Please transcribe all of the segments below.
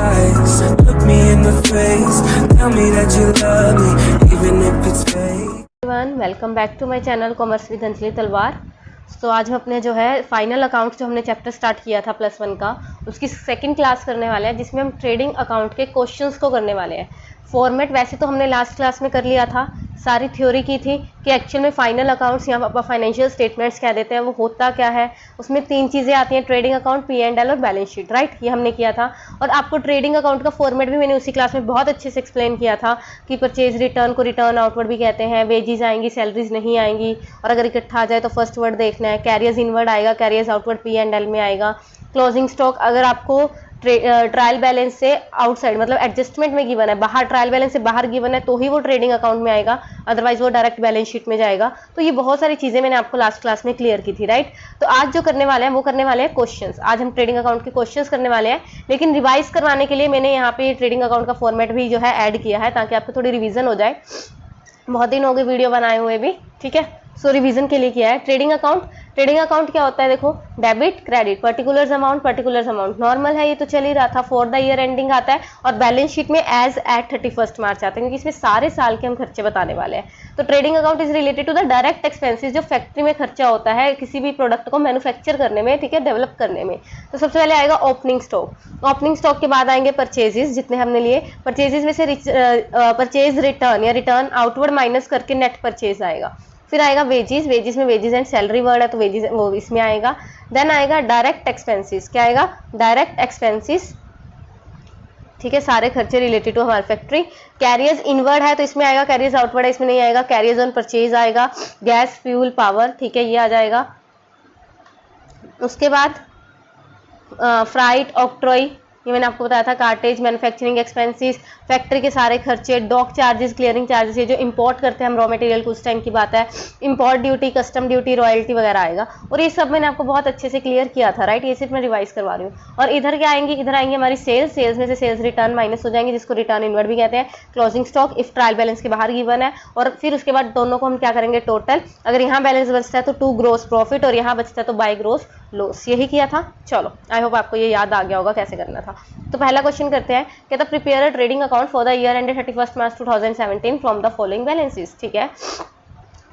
lies. Look me in the face, tell me that you love me, even if it's fake. Welcome back to my channel commerce with Anjali Talwar. तो आज हम अपने जो है final account जो हमने chapter start किया था +1 का, उसकी सेकंड क्लास करने वाले हैं, जिसमें हम ट्रेडिंग अकाउंट के क्वेश्चंस को करने वाले हैं। फॉर्मेट वैसे तो हमने लास्ट क्लास में कर लिया था, सारी थ्योरी की थी कि एक्चुअल में फाइनल अकाउंट्स या फाइनेंशियल स्टेटमेंट्स कह देते हैं, वो होता क्या है। उसमें 3 चीज़ें आती हैं, ट्रेडिंग अकाउंट, P&L और बैलेंस शीट, राइट। ये हमने किया था। और आपको ट्रेडिंग अकाउंट का फॉर्मेट भी मैंने उसी क्लास में बहुत अच्छे से एक्सप्लेन किया था कि परचेज रिटर्न को रिटर्न आउटवर्ड भी कहते हैं, वेजेस आएंगी, सैलरीज नहीं आएंगी, और अगर इकट्ठा आ जाए तो फर्स्ट वर्ड देखना है, कैरियर्स इनवर्ड आएगा, कैरियर्स आउटवर्ड P&L में आएगा। क्लोजिंग स्टॉक अगर आपको ट्रायल बैलेंस से आउटसाइड मतलब एडजस्टमेंट में गिवन है, बाहर ट्रायल बैलेंस से बाहर गिवन है तो ही वो ट्रेडिंग अकाउंट में आएगा, अदरवाइज वो डायरेक्ट बैलेंस शीट में जाएगा। तो ये बहुत सारी चीजें मैंने आपको लास्ट क्लास में क्लियर की थी, राइट। तो आज जो करने वाले हैं वो करने वाले हैं क्वेश्चंस। आज हम ट्रेडिंग अकाउंट के क्वेश्चंस करने वाले हैं, लेकिन रिवाइज करवाने के लिए मैंने यहाँ पे ट्रेडिंग अकाउंट का फॉर्मेट भी जो है ऐड किया है, ताकि आपको थोड़ी रिविजन हो जाए। बहुत दिन हो गए वीडियो बनाए हुए भी, ठीक है। सो रिवीजन के लिए किया है। ट्रेडिंग अकाउंट क्या होता है, देखो, debit credit, particular amount normal है, ये तो चल ही रहा था। फॉर द ईयर एंडिंग आता है, और बैलेंस शीट में एज एट 31 मार्च आता है, क्योंकि इसमें सारे साल के हम खर्चे बताने वाले हैं। तो trading account is related to the direct expenses, जो फैक्ट्री में खर्चा होता है किसी भी प्रोडक्ट को मैन्युफैक्चर करने में, ठीक है, डेवलप करने में। तो सबसे पहले आएगा ओपनिंग स्टॉक के बाद आएंगे परचेजेस, जितने हमने लिए। परचेजेस में से परचेज रिटर्न या रिटर्न आउटवर्ड माइनस करके नेट परचेज आएगा। फिर आएगा वेजेस में वेजेस एंड सैलरी वर्ड है, तो वेजेस वो इसमें आएगा। देन आएगा डायरेक्ट एक्सपेंसेस। क्या आएगा? डायरेक्ट एक्सपेंसेस, ठीक है, सारे खर्चे रिलेटेड टू हमारी फैक्ट्री। कैरियर्स इनवर्ड है तो इसमें आएगा, कैरियर्स आउटवर्ड है इसमें नहीं आएगा। कैरियर्स ऑन परचेज आएगा, गैस, फ्यूल, पावर, ठीक है, ये आ जाएगा। उसके बाद फ्राइट, ऑक्ट्रॉय, ये मैंने आपको बताया था, कार्टेज, मैन्युफैक्चरिंग एक्सपेंसेस, फैक्ट्री के सारे खर्चे, डॉक चार्जेस, क्लियरिंग चार्जेस, ये जो इंपोर्ट करते हैं हम रॉ मटेरियल को, उस टाइम की बात है। Import duty, custom duty, royalty वगैरह आएगा। और ये सब मैंने आपको बहुत अच्छे से क्लियर किया था, राइट। ये सिर्फ मैं रिवाइज करवा रही हूँ। और इधर क्या आएंगे? इधर आएंगे हमारी सेल्स में से सेल्स रिटर्न माइनस हो जाएंगे, जिसको रिटर्न इनवर्ड भी कहते हैं। Closing stock if trial balance के बाहर गिवन है, और फिर उसके बाद दोनों को हम क्या करेंगे? टोटल। अगर यहाँ बैलेंस बचता है तो टू ग्रोस प्रॉफिट, और यहाँ बचता है तो बाय ग्रोस लॉस। यही किया था। चलो, आई होप आपको ये याद आ गया होगा कैसे करना था। तो पहला क्वेश्चन करते हैं। कहता prepare a trading account for the year ended 31 March 2017 from the following balances, ठीक है।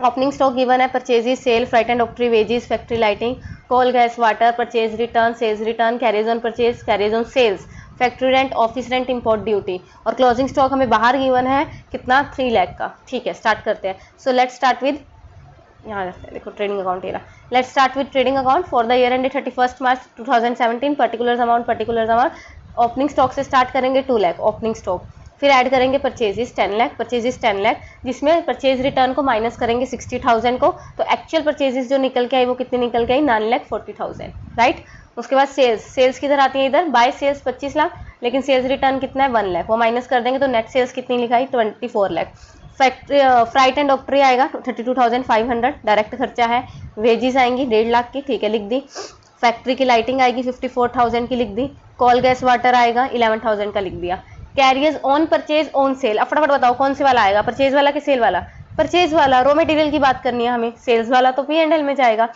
ओपनिंग स्टॉक गिवन है, purchases, sale, freight and octroi, wages, factory lighting, coal, gas, water, purchase return, sales return, carriers on purchase, carriers on sales, factory rent, office rent, import duty. और closing stock हमें बाहर given है कितना? 3 लाख का, ठीक है। Start करते हैं। सो लेट्स स्टार्ट विद, यहाँ रखते हैं, देखो ट्रेडिंग अकाउंट ये रहा। Let's start with trading account for the year ended 31 March 2017, particular amount. Opening stock से स्टार्ट करेंगे, 2 लाख ओपनिंग स्टॉक। फिर ऐड करेंगे परचेजेस 10 लाख, जिसमें परचेज रिटर्न को माइनस करेंगे 60,000 को। तो एक्चुअल परचेजेस जो निकल के आई वो कितनी निकल के आई? 9,40,000, राइट। उसके बाद सेल्स किधर आती है? इधर बाय सेल्स 25 लाख, लेकिन सेल्स रिटर्न कितना है? 1 लाख, वो माइनस कर देंगे तो नेट सेल्स कितनी लिखाई? 24 लाख। फैक्ट्री फ्राइट एंड ऑक्ट्री आएगा 32,500, डायरेक्ट खर्चा है। वेजेस आएंगी 1.5 लाख की, ठीक है, लिख दी। फैक्ट्री की लाइटिंग आएगी 54,000 की, लिख दी। कॉल, गैस, वाटर आएगा 11,000 का, लिख दिया। Carriers on purchase on sale, अब फटाफट बताओ कौन से वाला आएगा? परचेज वाला कि सेल वाला? परचेज वाला। रॉ मटेरियल की बात करनी है हमें, सेल्स वाला तो P&L में जाएगा।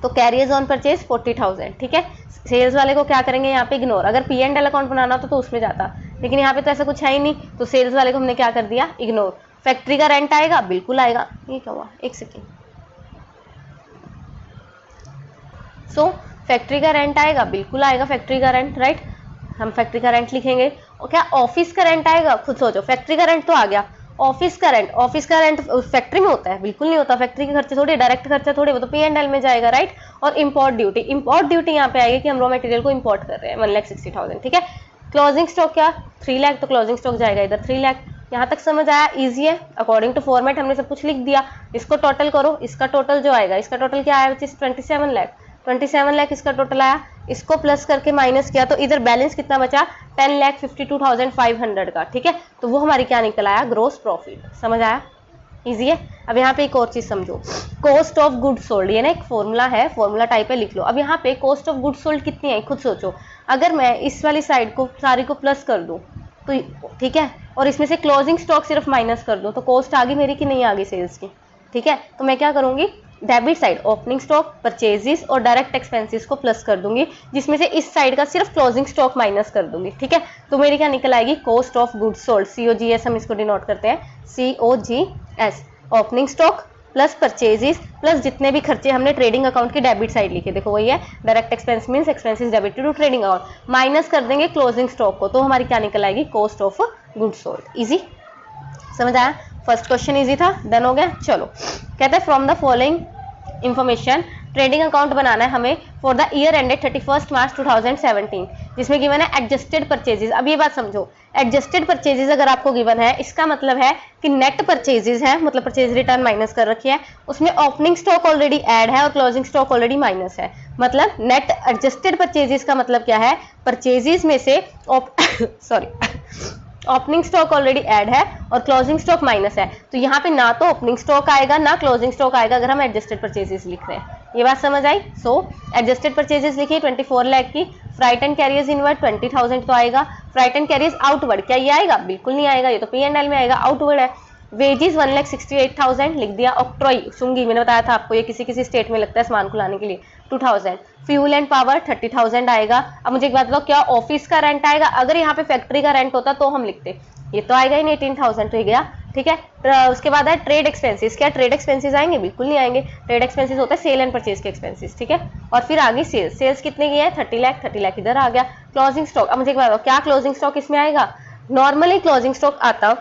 तो कैरियर्स ऑन परचेज 40,000, ठीक है। सेल्स वाले को क्या करेंगे यहाँ पे? इग्नोर। अगर P&L अकाउंट बनाना होता तो उसमें जाता, लेकिन यहाँ पे तो ऐसा कुछ है ही नहीं, तो सेल्स वाले को हमने क्या कर दिया? इग्नोर। फैक्ट्री का रेंट आएगा, बिल्कुल आएगा। ये क्या हुआ? एक सेकेंड। सो फैक्ट्री का रेंट आएगा, बिल्कुल आएगा फैक्ट्री का रेंट, राइट। हम फैक्ट्री का रेंट लिखेंगे। और क्या ऑफिस का रेंट आएगा? खुद सोचो, फैक्ट्री का रेंट तो आ गया, ऑफिस का रेंट फैक्ट्री में होता है? बिल्कुल नहीं होता। फैक्ट्री के खर्चे थोड़े, डायरेक्ट खर्चा थोड़े, वो तो P&L में जाएगा, राइट। और इंपोर्ट ड्यूटी यहाँ पे आएगी कि हम रॉ मटेरियल को इंपोर्ट कर रहे हैं, 1,60,000, ठीक है। क्लोजिंग स्टॉक क्या? 3 लाख, तो क्लोजिंग स्टॉक जाएगा इधर 3 लाख। यहाँ तक समझ आया? इजी है। अकॉर्डिंग टू फॉर्मेट हमने सब कुछ लिख दिया। इसको टोटल करो, इसका टोटल जो आएगा, इसका टोटल क्या आया? 27 लाख। 27 लाख इसका टोटल आया। इसको प्लस करके माइनस किया तो इधर बैलेंस कितना बचा? 10,52,500 का, ठीक है। तो वो हमारी क्या निकल आया? Gross profit. समझ आया? इजी है। अब यहाँ पे एक और चीज समझो, कॉस्ट ऑफ गुड सोल्ड, ये ना एक फॉर्मूला है, फॉर्मूला टाइप है, लिख लो। अब यहाँ पे कॉस्ट ऑफ गुड सोल्ड कितनी है खुद सोचो। अगर मैं इस वाली साइड को सारी को प्लस कर दूं तो ठीक है, और इसमें से क्लोजिंग स्टॉक सिर्फ माइनस कर दूं तो कॉस्ट आ गई मेरी कि नहीं आ गई सेल्स की? ठीक है, तो मैं क्या करूंगी? Debit side opening stock, purchases और डायरेक्ट एक्सपेंसेस को प्लस कर दूंगी, जिसमें से इस साइड का सिर्फ क्लोजिंग स्टॉक माइनस कर दूंगी। ठीक है, तो मेरी क्या निकल आएगी, cost of goods sold, COGS हम इसको डिनोट करते हैं, COGS, opening stock plus purchases plus जितने भी खर्चे हमने ट्रेडिंग अकाउंट की डेबिट साइड लिखे, देखो वही है, direct expense means expenses debited to trading account, minus कर देंगे क्लोजिंग स्टॉक को, तो हमारी क्या निकल आएगी, cost of goods sold. Easy, समझ आया? फर्स्ट क्वेश्चन इजी था, डन हो गया। चलो, कहते हैं from the following information trading account बनाना है हमें for the year ended 31 March 2017, जिसमें गिवन है एडजस्टेड परचेजेस। अब ये बात समझो, एडजस्टेड परचेजेस अगर आपको गिवन है, इसका मतलब है कि नेट परचेजेस है, मतलब परचेज रिटर्न माइनस कर रखी है, उसमें ओपनिंग स्टॉक ऑलरेडी ऐड है और क्लोजिंग स्टॉक ऑलरेडी माइनस है, मतलब नेट एडजस्टेड परचेजेस का मतलब क्या है, परचेजेस में से sorry opening stock already add है और क्लोजिंग स्टॉक माइनस है, तो यहाँ पे ना तो ओपनिंग स्टॉक आएगा ना क्लोजिंग स्टॉक आएगा अगर हम एडजस्टेड परचेजेस लिख रहे हैं। ये बात समझ आई? सो एडजस्टेड परचेजेस लिखिए 24 लाख की, फ्राइट एंड कैरियर्स इनवर्ड 20,000 तो आएगा, फ्राइट एंड कैरियर्स आउटवर्ड क्या ये आएगा? बिल्कुल नहीं आएगा, ये तो P&L में आएगा, आउटवर्ड है। वेजेस 1,68,000 लिख दिया। ऑक्ट्रॉय सुंगी, मैंने बताया था आपको, ये किसी किसी स्टेट में लगता है सामान को लाने के लिए, 2,000। फ्यूल एंड पावर 30,000 आएगा। अब मुझे एक बात बताओ, क्या ऑफिस का रेंट आएगा? अगर यहाँ पे फैक्ट्री का रेंट होता तो हम लिखते, ये तो आएगा ही नहीं, 18,000 तो ही गया। ठीक है, उसके बाद है ट्रेड एक्सपेंसेस। क्या ट्रेड एक्सपेंसेस आएंगे? बिल्कुल नहीं आएंगे। ट्रेड एक्सपेंसेस होता है सेल एंड परचेज के एक्सपेंसेस। ठीक है, और फिर आगे सेल्स, सेल्स कितने की है? 30 लाख, 30 लाख इधर आ गया। क्लोजिंग स्टॉक, अब मुझे एक बात बताओ, क्या क्लोजिंग स्टॉक इसमें आएगा? नॉर्मली क्लोजिंग स्टॉक आता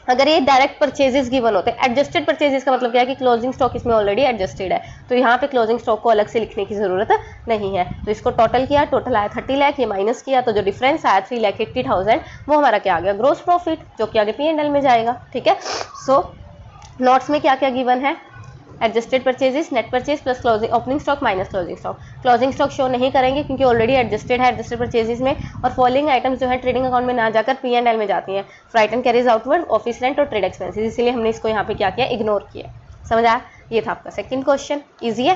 अगर ये डायरेक्ट परचेजेस गिवन होते हैं। एडजस्टेड परचेजेस का मतलब क्या है कि क्लोजिंग स्टॉक इसमें ऑलरेडी एडजस्टेड है, तो यहाँ पे क्लोजिंग स्टॉक को अलग से लिखने की जरूरत नहीं है। तो इसको टोटल किया, टोटल आया 30 लाख, ये माइनस किया तो जो डिफरेंस आया 3,80,000 वो हमारा क्या आ गया? ग्रोस प्रॉफिट, जो कि आगे P&L में जाएगा। ठीक है, सो नोट्स में क्या क्या गिवन है? Adjusted purchases, net purchase plus closing opening stock minus closing stock. Closing stock show नहीं करेंगे क्योंकि ऑलरेडी एडजस्टेड है एडजस्टेड परचेजेस में, और फॉलोइंग आइटम्स जो है ट्रेडिंग अकाउंट में ना जाकर P&L में जाती हैं, freight and carriage outward, office rent और ट्रेड एक्सपेंसेस, इसीलिए हमने इसको यहाँ पे क्या किया? इग्नोर किया। समझ आया? ये था आपका सेकंड क्वेश्चन, इजी है।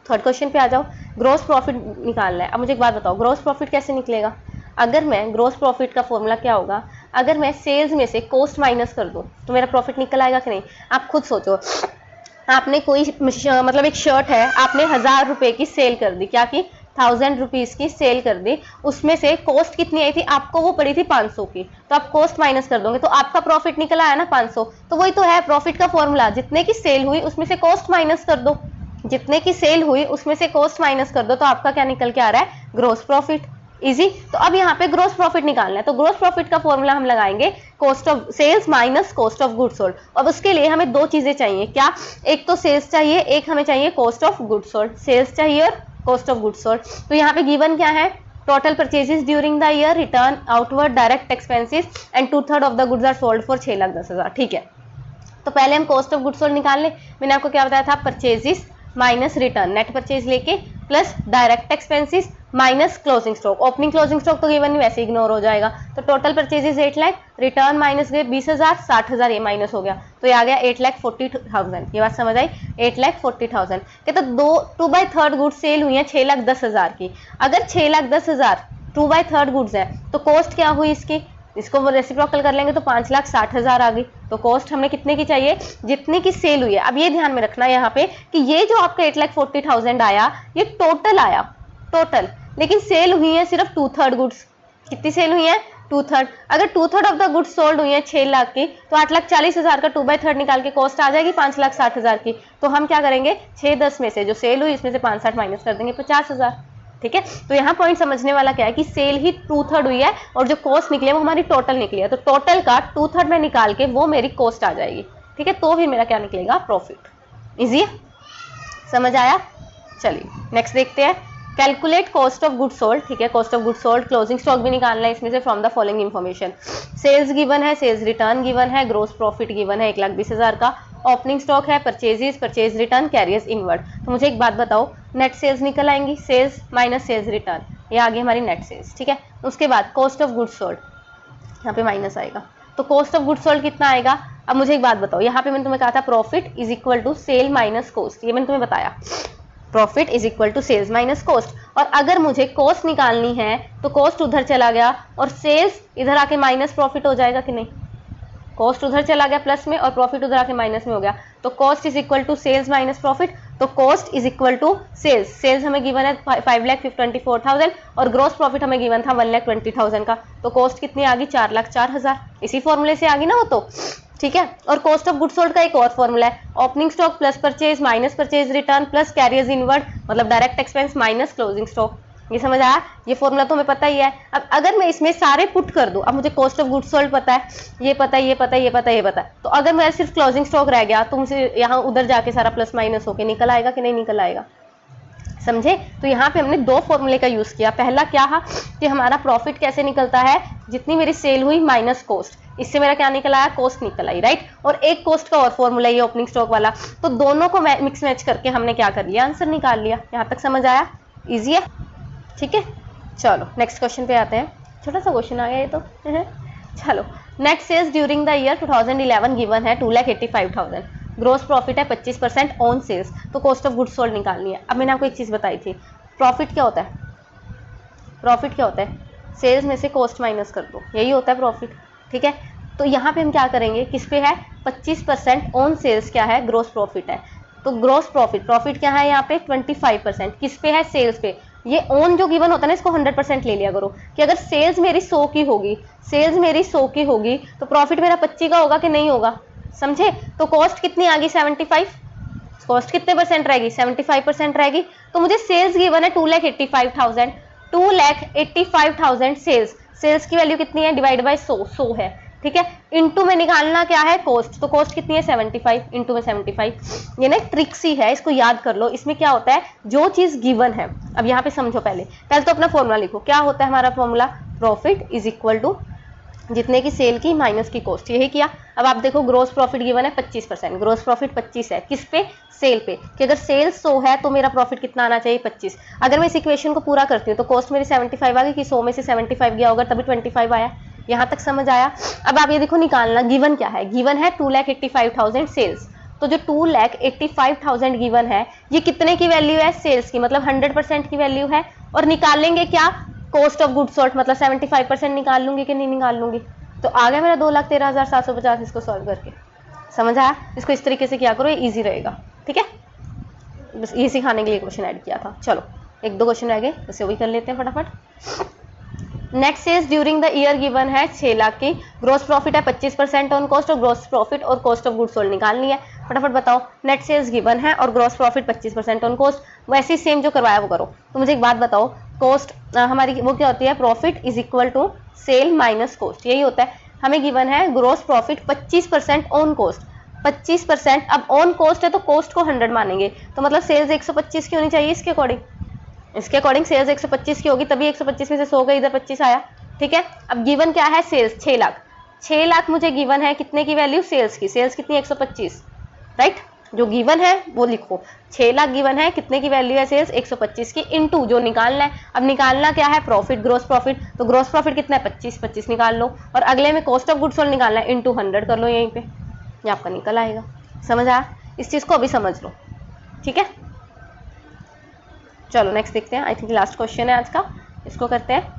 थर्ड क्वेश्चन पे आ जाओ, ग्रोस प्रॉफिट निकालना है। अब मुझे एक बात बताओ, ग्रोस प्रॉफिट कैसे निकलेगा? अगर मैं ग्रोस प्रॉफिट का फॉर्मूला क्या होगा, अगर मैं सेल्स में से कॉस्ट माइनस कर दूं तो मेरा प्रॉफिट निकल आएगा कि नहीं? आप खुद सोचो, आपने कोई मतलब एक शर्ट है, आपने 1,000 रुपए की सेल कर दी, क्या की? 1,000 रुपीज की सेल कर दी, उसमें से कॉस्ट कितनी आई थी आपको? वो पड़ी थी 500 की, तो आप कॉस्ट माइनस कर दोगे तो आपका प्रॉफिट निकल आया ना 500। तो वही तो है प्रॉफिट का फॉर्मूला, जितने की सेल हुई उसमें से कॉस्ट माइनस कर दो, जितने की सेल हुई उसमें से कॉस्ट माइनस कर दो, तो आपका क्या निकल के आ रहा है? Gross profit. इजी। तो अब यहाँ पे ग्रोस प्रॉफिट निकालना है, तो ग्रोस प्रॉफिट का फॉर्मूला हम लगाएंगे cost of sales minus cost of goods sold. अब उसके लिए हमें दो चीजें चाहिए, क्या? एक तो सेल्स चाहिए, एक हमें चाहिए cost of goods sold. Sales चाहिए और कॉस्ट ऑफ गुड्स सोल्ड। तो यहाँ पे गिवन क्या है? Total purchases during the year, return, outward, direct expenses and 2/3 of the goods are sold for 6,10,000। ठीक है, तो पहले हम कॉस्ट ऑफ गुड्स सोल्ड निकाल लें। मैंने आपको क्या बताया था? Purchases minus return, net purchase लेके plus direct expenses minus closing stock. Opening closing stock तो गिवन नहीं, वैसे इग्नोर हो जाएगा। तो total purchases 8 lakh, return minus गए 20,000, 60,000 ये माइनस हो गया, तो ये आ गया 8,40,000। ये बात समझ आई? 8,40,000 के तो 2/3 गुड्स सेल हुई है 6,10,000 की। अगर 6,10,000 2/3 गुड्स है तो कॉस्ट क्या हुई इसकी? इसको रेसिप्रोकल कर लेंगे तो 5,60,000 आ गई। तो कॉस्ट हमें कितने की चाहिए? जितने की सेल हुई है। अब ये ध्यान में रखना यहाँ पे कि ये जो आपका 8,40,000 आया ये टोटल आया, टोटल, लेकिन सेल हुई है सिर्फ 2/3 गुड्स। कितनी सेल हुई है? 2/3। अगर 2/3 ऑफ द गुड्स सोल्ड हुई है 6 लाख की, तो 8,40,000 का 2/3 निकाल के कॉस्ट आ जाएगी 5,60,000 की। तो हम क्या करेंगे? 6/10 में से जो सेल हुई इसमें से 5,60 माइनस कर देंगे 50,000। ठीक है, तो यहाँ पॉइंट समझने वाला क्या है कि सेल ही 2/3 हुई है और जो कॉस्ट निकली है वो हमारी टोटल निकली है, तो टोटल का 2/3 में निकाल के वो मेरी कॉस्ट आ जाएगी। ठीक है, तो फिर मेरा क्या निकलेगा? प्रॉफिट। इजी है, समझ आया? चलिए नेक्स्ट देखते हैं, calculate cost of goods sold. ठीक है, cost of goods sold, closing stock भी निकालना है इसमें से from the following information. Sales given है, सेल्स रिटर्न गिवन है, ग्रोस प्रॉफिट गिवन है 1,20,000 का, ओपनिंग स्टॉक है, purchases, purchase return, carriers inward. तो मुझे एक बात बताओ, नेट सेल्स निकल आएंगी, सेल्स माइनस सेल्स रिटर्न, ये आगे हमारी नेट सेल्स। ठीक है, उसके बाद कॉस्ट ऑफ गुड्स सोल्ड, यहाँ पे माइनस आएगा, तो कॉस्ट ऑफ गुड्स सोल्ड कितना आएगा? अब मुझे एक बात बताओ, यहाँ पे मैंने तुम्हें कहा था profit is equal to sale minus cost, ये मैंने तुम्हें बताया, profit is equal to sales minus cost. और अगर मुझे कॉस्ट निकालनी है तो कॉस्ट उधर चला गया और सेल्स इधर आके माइनस प्रॉफिट हो जाएगा कि नहीं? कॉस्ट उधर चला गया प्लस में और प्रॉफिट उधर आके माइनस में हो गया, तो cost is equal to sales minus profit. तो cost is equal to sales, sales हमें गिवन है 5,24,000 और ग्रॉस प्रॉफिट हमें गिवन था 1,20,000 का, तो कॉस्ट कितनी आ गई 4,04,000, इसी फॉर्मूले से आ गई ना वो तो, ठीक है। और कॉस्ट ऑफ गुड सोल्ड का एक और फॉर्मूला है, opening stock plus purchase minus purchase return plus carriers inward, मतलब direct expense minus closing stock. ये समझ आया, ये फॉर्मूला तो हमें पता ही है। अब अगर मैं इसमें सारे पुट कर दूं, अब मुझे कॉस्ट ऑफ गुड सोल्ड पता है, ये पता है, ये पता है, ये पता है, ये पता है, तो अगर मेरा सिर्फ क्लोजिंग स्टॉक रह गया तो मुझे यहाँ उधर जाके सारा प्लस माइनस होके निकल आएगा कि नहीं निकल आएगा, समझे। तो यहाँ पे हमने दो फॉर्मूले का यूज किया। पहला क्या है कि हमारा प्रॉफिट कैसे निकलता है, जितनी मेरी सेल हुई माइनस कॉस्ट, इससे मेरा क्या निकल आया, कॉस्ट निकल आई, राइट। और एक कॉस्ट का और फॉर्मूला ये ओपनिंग स्टॉक वाला, तो दोनों को मिक्स मैच करके हमने क्या कर लिया, आंसर निकाल लिया। यहाँ तक समझ आया, इजी है, ठीक है। चलो नेक्स्ट क्वेश्चन पे आते हैं, छोटा सा क्वेश्चन आ गया ये तो चलो। Net sales during the year 2011 given है 2,85,000, ग्रोस प्रॉफिट है 25% ऑन सेल्स, तो कॉस्ट ऑफ गुड्स सोल्ड निकालनी है। अब मैंने आपको एक चीज़ बताई थी, प्रॉफिट क्या होता है, प्रॉफिट क्या होता है, सेल्स में से कॉस्ट माइनस कर दो, यही होता है प्रॉफिट, ठीक है। तो यहाँ पे हम क्या करेंगे, किस पे है 25% ऑन सेल्स, क्या है ग्रोस प्रॉफिट है, तो ग्रोस प्रॉफिट, प्रॉफिट क्या है यहाँ पे 25%, किस पे है, सेल्स पे। ये ऑन जो गिवन होता है ना, इसको 100% ले लिया करो कि अगर सेल्स मेरी 100 की होगी, सेल्स मेरी 100 की होगी तो प्रॉफिट मेरा 25 का होगा कि नहीं होगा, समझे। तो कॉस्ट कितनी आ गई 75, कॉस्ट कितने परसेंट रहेगी 75% रहेगी। तो मुझे सेल्स गिवन है 2,85,000, 2,85,000 सेल्स, सेल्स की वैल्यू कितनी है, डिवाइड बाय 100 है, ठीक है। इनटू में निकालना क्या है, कॉस्ट, तो कॉस्ट कितनी है 75, इनटू में 75। ये ना ट्रिक सी है, इसको याद कर लो। इसमें क्या होता है, जो चीज गिवन है, अब यहाँ पे समझो, पहले तो अपना फॉर्मूला लिखो। क्या होता है हमारा formula, profit is equal to जितने की सेल की माइनस की कॉस्ट, यही किया। अब आप देखो ग्रोस प्रॉफिट गिवन है 25%, ग्रोस प्रॉफिट 25 है, किस पे, सेल पे, कि अगर सेल 100 है तो मेरा प्रॉफिट कितना आना चाहिए 25। अगर मैं इस इक्वेशन को पूरा करती हूँ तो कॉस्ट मेरी 75 आ गई, कि 100 में से 75 गया होगा तभी 25 आया। यहाँ तक समझ आया। अब आप ये देखो निकालना, गिवन क्या है, गिवन है 2,85,000 सेल्स, तो जो 2,85,000 गिवन है ये कितने की वैल्यू है, सेल्स की, मतलब 100% की वैल्यू है। और निकालेंगे क्या, कॉस्ट ऑफ गुड सोल्ड, मतलब 75% निकाल लूंगी कि नहीं निकाल लूंगी। तो आ गया मेरा 2,13,750, इसको सॉल्व करके, समझ आया। इसको इस तरीके से किया करो, ये ईजी रहेगा, ठीक है। बस ये सिखाने के लिए क्वेश्चन ऐड किया था। चलो एक दो क्वेश्चन रह गए, वैसे वही कर लेते हैं फटाफट। Net sales during the year given है 6 लाख की, ग्रोस प्रॉफिट है 25% ऑन कॉस्ट, और ग्रोस प्रॉफिट और कॉस्ट ऑफ गुड सोल्ड निकालनी है। फटाफट बताओ, नेट सेल्स गिवन है और ग्रोस प्रॉफिट 25% ऑन कॉस्ट, वैसे ही सेम जो करवाया वो करो। तो मुझे एक बात बताओ, कॉस्ट हमारी वो क्या होती है, profit is equal to sale minus cost, यही होता है। हमें गिवन है ग्रोस प्रॉफिट 25% ऑन कॉस्ट, 25%, अब ऑन कॉस्ट है तो कॉस्ट को 100 मानेंगे, तो मतलब सेल्स 125 की होनी चाहिए इसके अकॉर्डिंग, इसके अकॉर्डिंग सेल्स 125 की होगी, तभी 125 में से 100 गई, इधर 25 आया, ठीक है। अब गिवन क्या है, सेल्स 6 लाख, 6 लाख मुझे गिवन है, कितने की वैल्यू, सेल्स की, सेल्स कितनी 125, राइट। जो गिवन है वो लिखो, 6 लाख गिवन है, कितने की वैल्यू है सेल्स 125 की, इनटू जो निकालना है, अब निकालना क्या है, प्रॉफिट, ग्रोस प्रॉफिट, तो ग्रोस प्रॉफिट कितना है 25 निकाल लो, और अगले में कॉस्ट ऑफ गुड्स सोल्ड निकालना है, इनटू 100 कर लो, यहीं पे ये आपका निकल आएगा। समझ आया, इस चीज को अभी समझ लो, ठीक है। चलो नेक्स्ट देखते हैं, आई थिंक लास्ट क्वेश्चन है आज का, इसको करते हैं।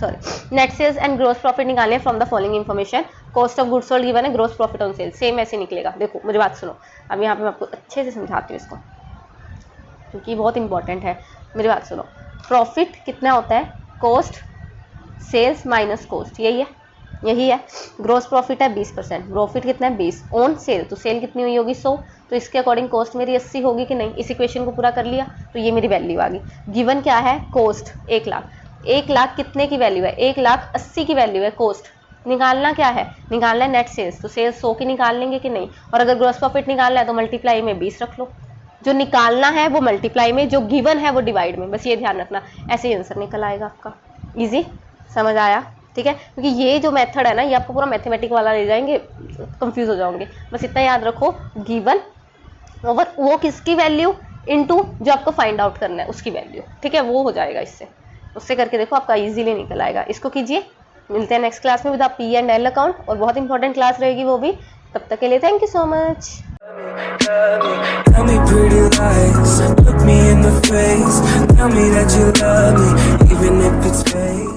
Sorry, net sales and gross profit निकालने from the following information, cost of goods sold given है, gross profit on sales, same ऐसे निकलेगा। देखो मेरी बात सुनो, अब यहाँ पे मैं आपको अच्छे से समझाती हूँ इसको, क्योंकि बहुत इंपॉर्टेंट है। मेरी बात सुनो, प्रॉफिट कितना होता है, कॉस्ट सेल्स माइनस कॉस्ट, यही है। ग्रोस प्रॉफिट है 20%, प्रॉफिट कितना है 20 ऑन सेल, तो सेल कितनी हुई होगी 100, तो इसके अकॉर्डिंग कॉस्ट मेरी 80 होगी कि नहीं। इस इक्वेशन को पूरा कर लिया तो ये मेरी वैल्यू आ गई। गिवन क्या है, कॉस्ट 1 लाख, 1 लाख कितने की वैल्यू है, 1,80,000 की वैल्यू है कॉस्ट। निकालना क्या है, निकालना है नेट सेल्स, तो सेल्स 100 की निकाल लेंगे कि नहीं, और अगर ग्रोस प्रॉफिट निकालना है तो मल्टीप्लाई में 20 रख लो, जो निकालना है वो मल्टीप्लाई में, जो गिवन है वो डिवाइड में, बस ये ध्यान रखना, ऐसे ही आंसर निकल आएगा आपका। इजी, समझ आया, ठीक है। क्योंकि ये जो मेथड है ना, ये आपको पूरा मैथमेटिक वाला ले जाएंगे, कंफ्यूज हो जाओगे। बस इतना याद रखो, गिवन ओवर वो किसकी वैल्यू इनटू जो आपको फाइंड आउट करना है उसकी वैल्यू, ठीक है, वो हो जाएगा। इससे उससे करके देखो, आपका इजीली निकल आएगा। इसको कीजिए, मिलते हैं नेक्स्ट क्लास में विद P&L अकाउंट, और बहुत इंपॉर्टेंट क्लास रहेगी वो भी। तब तक के लिए thank you so much. Tell me pretty lies, look me in the face, tell me that you love me, even if it's fake.